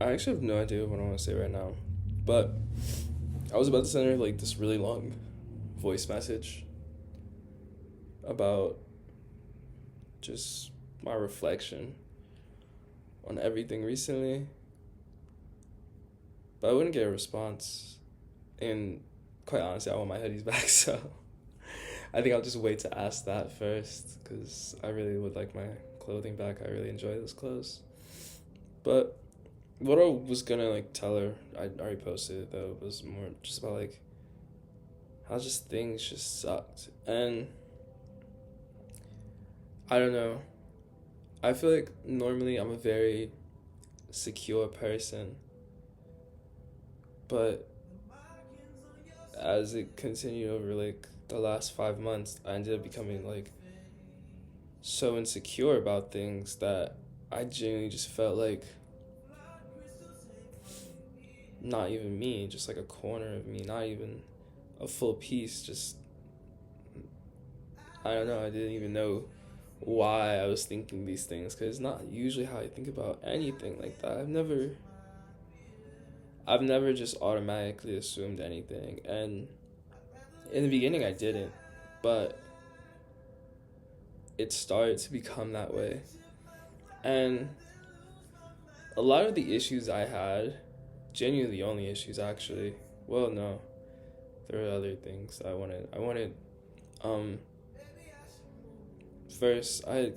I actually have no idea what I want to say right now, but I was about to send her like this really long voice message about just my reflection on everything recently, but I wouldn't get a response. And quite honestly, I want my hoodies back, so I think I'll just wait to ask that first because I really would like my clothing back. I really enjoy those clothes. But what I was gonna like tell her, I already posted it though, was more just about like how just things just sucked. And I don't know. I feel like normally I'm a very secure person, but as it continued over like the last 5 months, I ended up becoming like so insecure about things that I genuinely just felt like not even me, just like a corner of me, not even a full piece. Just, I don't know, I didn't even know why I was thinking these things because it's not usually how I think about anything like that. I've never just automatically assumed anything, and in the beginning I didn't, but it started to become that way. And a lot of the issues I had, genuinely the only issues actually, well, no, there were other things I wanted, um, first, I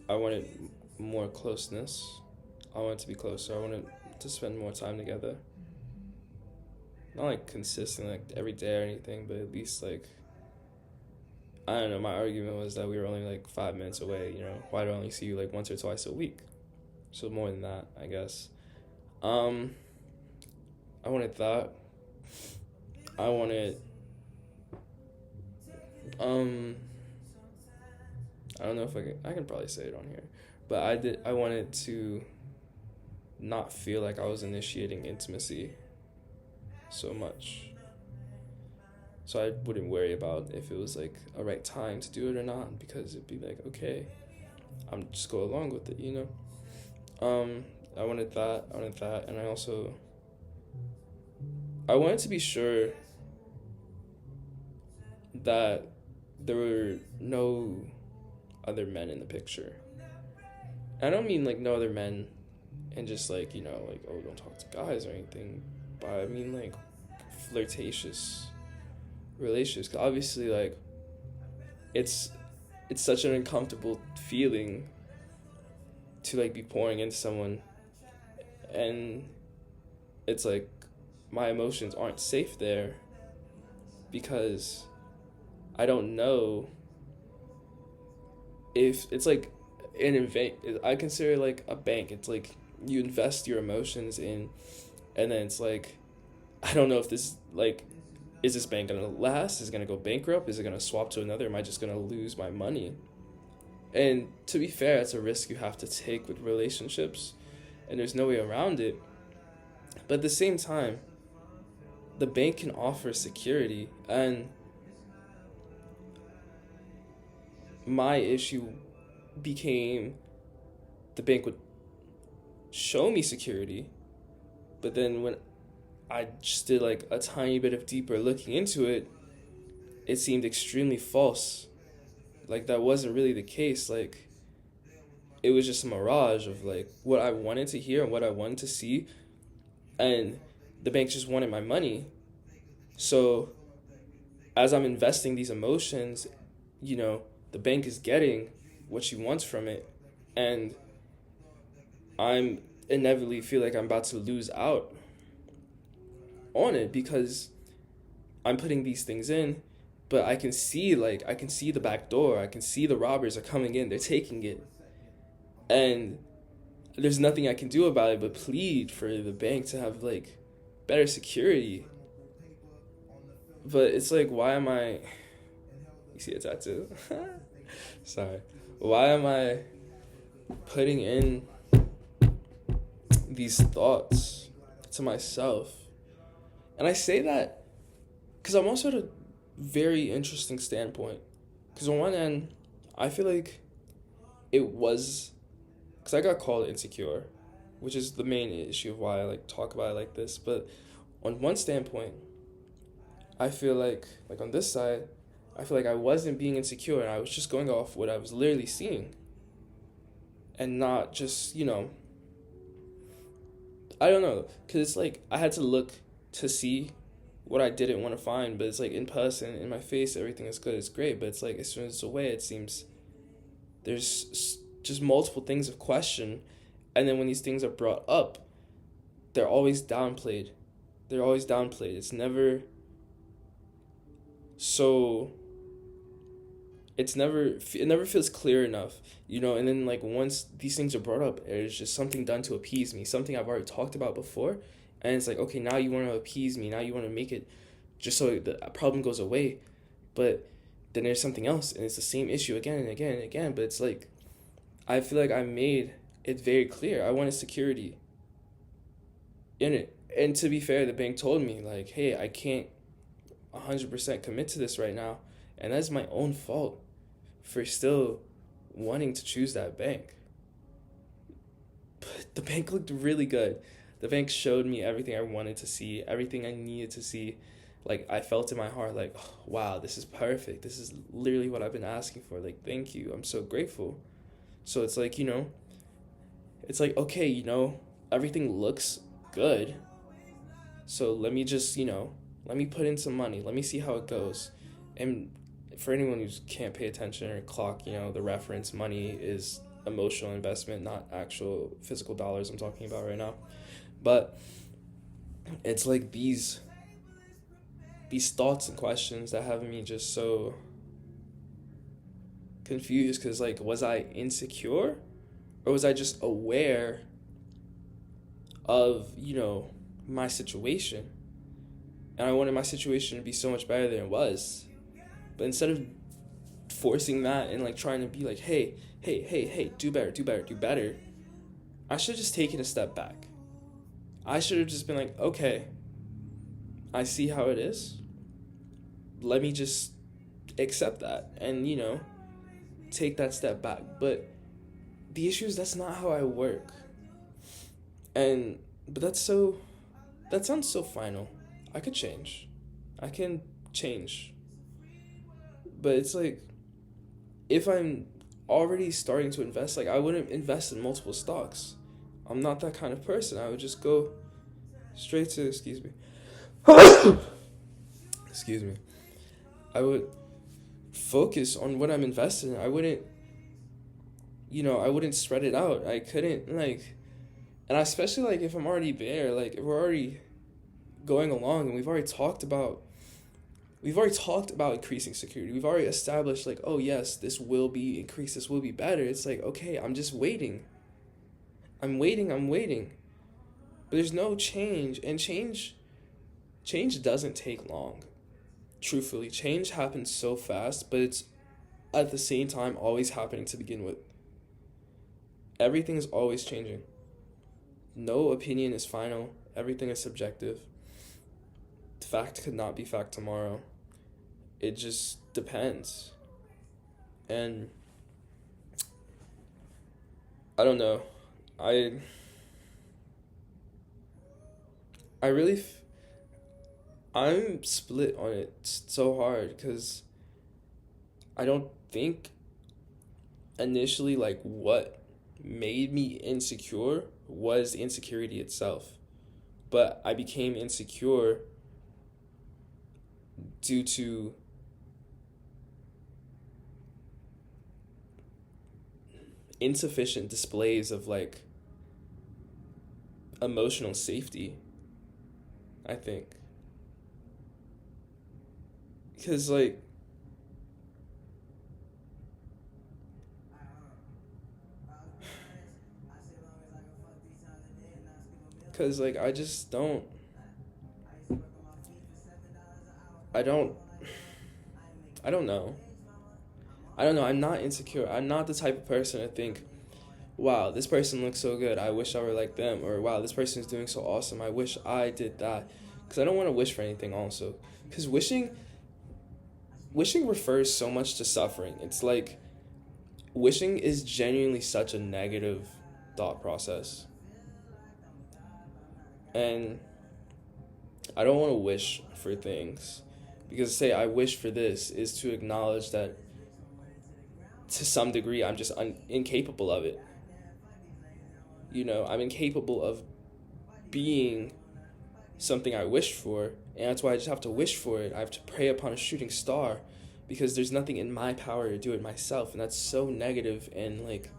wanted more closeness. I wanted to be closer. I wanted to spend more time together. Not like consistent, like every day or anything, but at least like, I don't know, my argument was that we were only like 5 minutes away, Why do I only see you like once or twice a week? So more than that, I guess. Um, I wanted that. I wanted, um, I don't know if I can probably say it on here, but I wanted to not feel like I was initiating intimacy so much. So I wouldn't worry about if it was like a right time to do it or not because it'd be like, okay, I'm just go along with it. Um, I wanted that, and I wanted to be sure that there were no other men in the picture. I don't mean like no other men and just like, like, oh, don't talk to guys or anything, but I mean like flirtatious relationships. 'Cause obviously, like, it's such an uncomfortable feeling to like be pouring into someone, and it's like my emotions aren't safe there because I don't know if it's like I consider it like a bank. It's like you invest your emotions in, and then it's like I don't know if this like is this bank gonna last? Is it gonna go bankrupt? Is it gonna swap to another? Am I just gonna lose my money? And to be fair, it's a risk you have to take with relationships, and there's no way around it. But at the same time, the bank can offer security, and my issue became the bank would show me security, but then when I just did like a tiny bit of deeper looking into it, it seemed extremely false. Like that wasn't really the case. Like it was just a mirage of like what I wanted to hear and what I wanted to see, and the bank just wanted my money. So as I'm investing these emotions, the bank is getting what she wants from it, and I'm inevitably feel like I'm about to lose out on it because I'm putting these things in, but I can see the back door. I can see the robbers are coming in. They're taking it. And there's nothing I can do about it but plead for the bank to have like better security. But it's like, why am I you see a tattoo? Sorry. Why am I putting in these thoughts to myself? And I say that because I'm also at a very interesting standpoint. Because on one end, I feel like it was, because I got called insecure, which is the main issue of why I like talk about it like this. But on one standpoint, I feel like on this side, I feel like I wasn't being insecure and I was just going off what I was literally seeing and not just, I don't know, because it's like I had to look to see what I didn't want to find, but it's like in person, in my face, everything is good, it's great, but it's like as soon as it's away, it seems there's just multiple things of question, and then when these things are brought up, they're always downplayed. They're always downplayed. It's never so. It never feels clear enough, and then like once these things are brought up, there's just something done to appease me, something I've already talked about before, and it's like, okay, now you want to appease me, now you want to make it just so the problem goes away, but then there's something else and it's the same issue again and again and again. But it's like I feel like I made it very clear I wanted security in it, and to be fair, the bank told me like, hey, I can't 100% commit to this right now, and that's my own fault for still wanting to choose that bank. But the bank looked really good. The bank showed me everything I wanted to see, everything I needed to see. Like, I felt in my heart, like, oh, wow, this is perfect. This is literally what I've been asking for. Like, thank you. I'm so grateful. So it's like, it's like, okay, everything looks good. So let me just, let me put in some money. Let me see how it goes. And for anyone who can't pay attention or clock, the reference, money is emotional investment, not actual physical dollars I'm talking about right now. But it's like these thoughts and questions that have me just so confused, because like, was I insecure or was I just aware of, my situation? And I wanted my situation to be so much better than it was. But instead of forcing that and like trying to be like, hey, do better, I should have just taken a step back. I should have just been like, okay, I see how it is. Let me just accept that and, take that step back. But the issue is that's not how I work. But that sounds so final. I could change. I can change. But it's like, if I'm already starting to invest, like, I wouldn't invest in multiple stocks. I'm not that kind of person. I would just go straight to, excuse me. I would focus on what I'm invested in. I wouldn't spread it out. I couldn't, and especially, like, if I'm already there, like, if we're already going along and we've already talked about increasing security. We've already established, like, oh yes, this will be increased, this will be better. It's like, okay, I'm just waiting. I'm waiting. But there's no change, and change doesn't take long. Truthfully, change happens so fast, but it's at the same time always happening to begin with. Everything is always changing. No opinion is final. Everything is subjective. Fact could not be fact tomorrow. It just depends. And I don't know. I'm split on it so hard, because I don't think initially, like, what made me insecure was insecurity itself. But I became insecure due to insufficient displays of, like, emotional safety, I think. Because, like, I just don't, I don't know. I'm not insecure. I'm not the type of person to think, wow, this person looks so good, I wish I were like them. Or, wow, this person is doing so awesome, I wish I did that. Because I don't want to wish for anything also. Because wishing refers so much to suffering. It's like, wishing is genuinely such a negative thought process. And I don't want to wish for things, because to say I wish for this is to acknowledge that to some degree I'm just incapable of it. I'm incapable of being something I wish for, and that's why I just have to wish for it. I have to pray upon a shooting star, because there's nothing in my power to do it myself, and that's so negative and like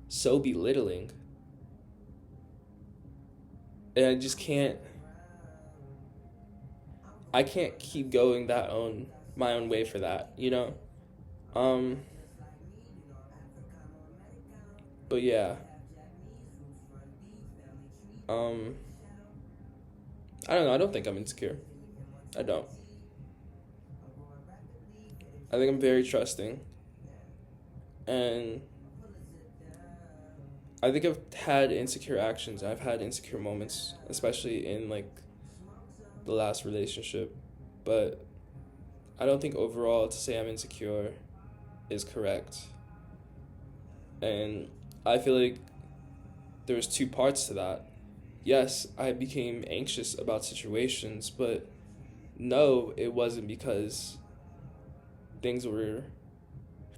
so belittling. And I can't keep going my own way for that. Um but yeah. Um I don't know, I don't think I'm insecure. I don't. I think I'm very trusting, and I think I've had insecure actions. I've had insecure moments, especially in like the last relationship, but I don't think overall to say I'm insecure is correct. And I feel like there was two parts to that. Yes, I became anxious about situations, but no, it wasn't because things were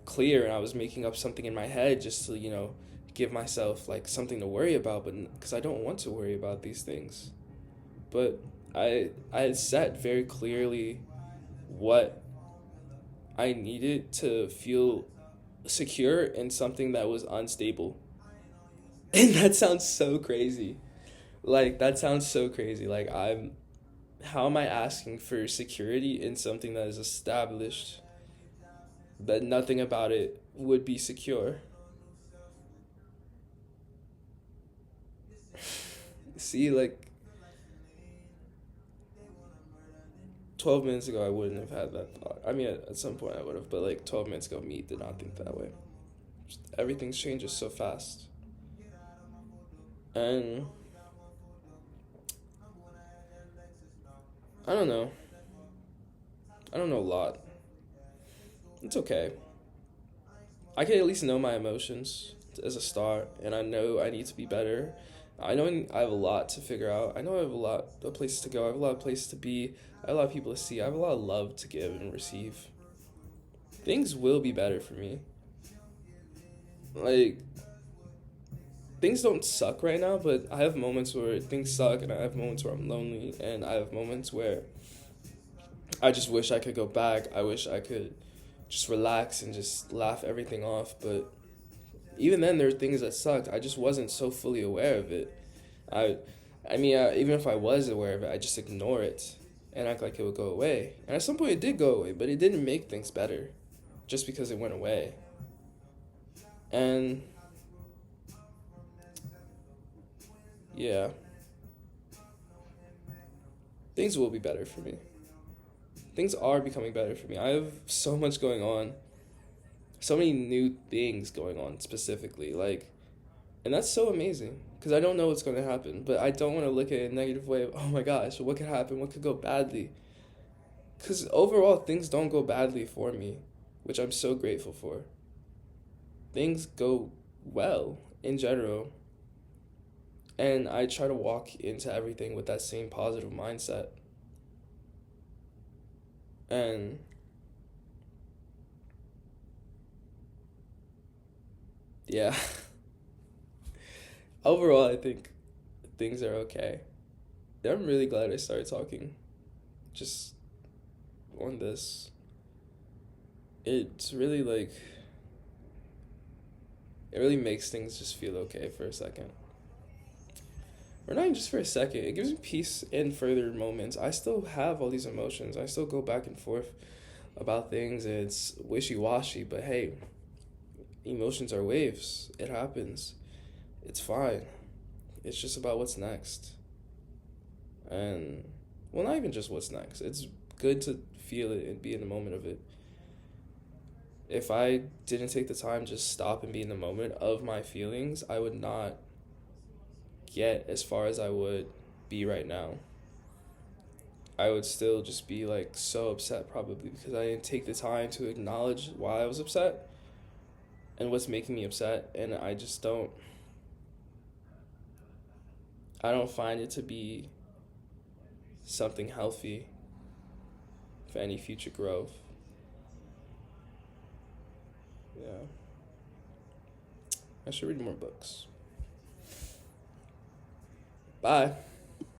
clear and I was making up something in my head just to, give myself like something to worry about, but because I don't want to worry about these things. But I had set very clearly what I needed to feel secure in something that was unstable. And that sounds so crazy. Like that sounds so crazy. Like how am I asking for security in something that is established that nothing about it would be secure? See, like 12 minutes ago, I wouldn't have had that thought. I mean, at some point I would have, but like 12 minutes ago, me did not think that way. Just, everything changes so fast. And I don't know. I don't know a lot. It's okay. I can at least know my emotions as a start, and I know I need to be better. I know I have a lot to figure out. I know I have a lot of places to go. I have a lot of places to be. I have a lot of people to see. I have a lot of love to give and receive. Things will be better for me. Like, things don't suck right now, but I have moments where things suck, and I have moments where I'm lonely, and I have moments where I just wish I could go back. I wish I could just relax and just laugh everything off, but even then there were things that sucked. I just wasn't so fully aware of it. I I mean, even if I was aware of it, I just ignore it and act like it would go away. And at some point it did go away, but it didn't make things better just because it went away. And yeah, things will be better for me. Things are becoming better for me. I have so much going on, so many new things going on specifically, like, and that's so amazing because I don't know what's going to happen, but I don't want to look at it in a negative way of, oh my gosh, what could happen, what could go badly, because overall things don't go badly for me, which I'm so grateful for. Things go well in general, and I try to walk into everything with that same positive mindset. And yeah, overall, I think things are okay. Yeah, I'm really glad I started talking just on this. It's really like, it really makes things just feel okay for a second. Or not even just for a second. It gives me peace in further moments. I still have all these emotions. I still go back and forth about things, and it's wishy washy, but hey, emotions are waves. It happens. It's fine. It's just about what's next. And, well, not even just what's next. It's good to feel it and be in the moment of it. If I didn't take the time to just stop and be in the moment of my feelings, I would not get as far as I would be right now. I would still just be like so upset probably because I didn't take the time to acknowledge why I was upset and what's making me upset, and I just don't I don't find it to be something healthy for any future growth. Yeah. I should read more books. Bye.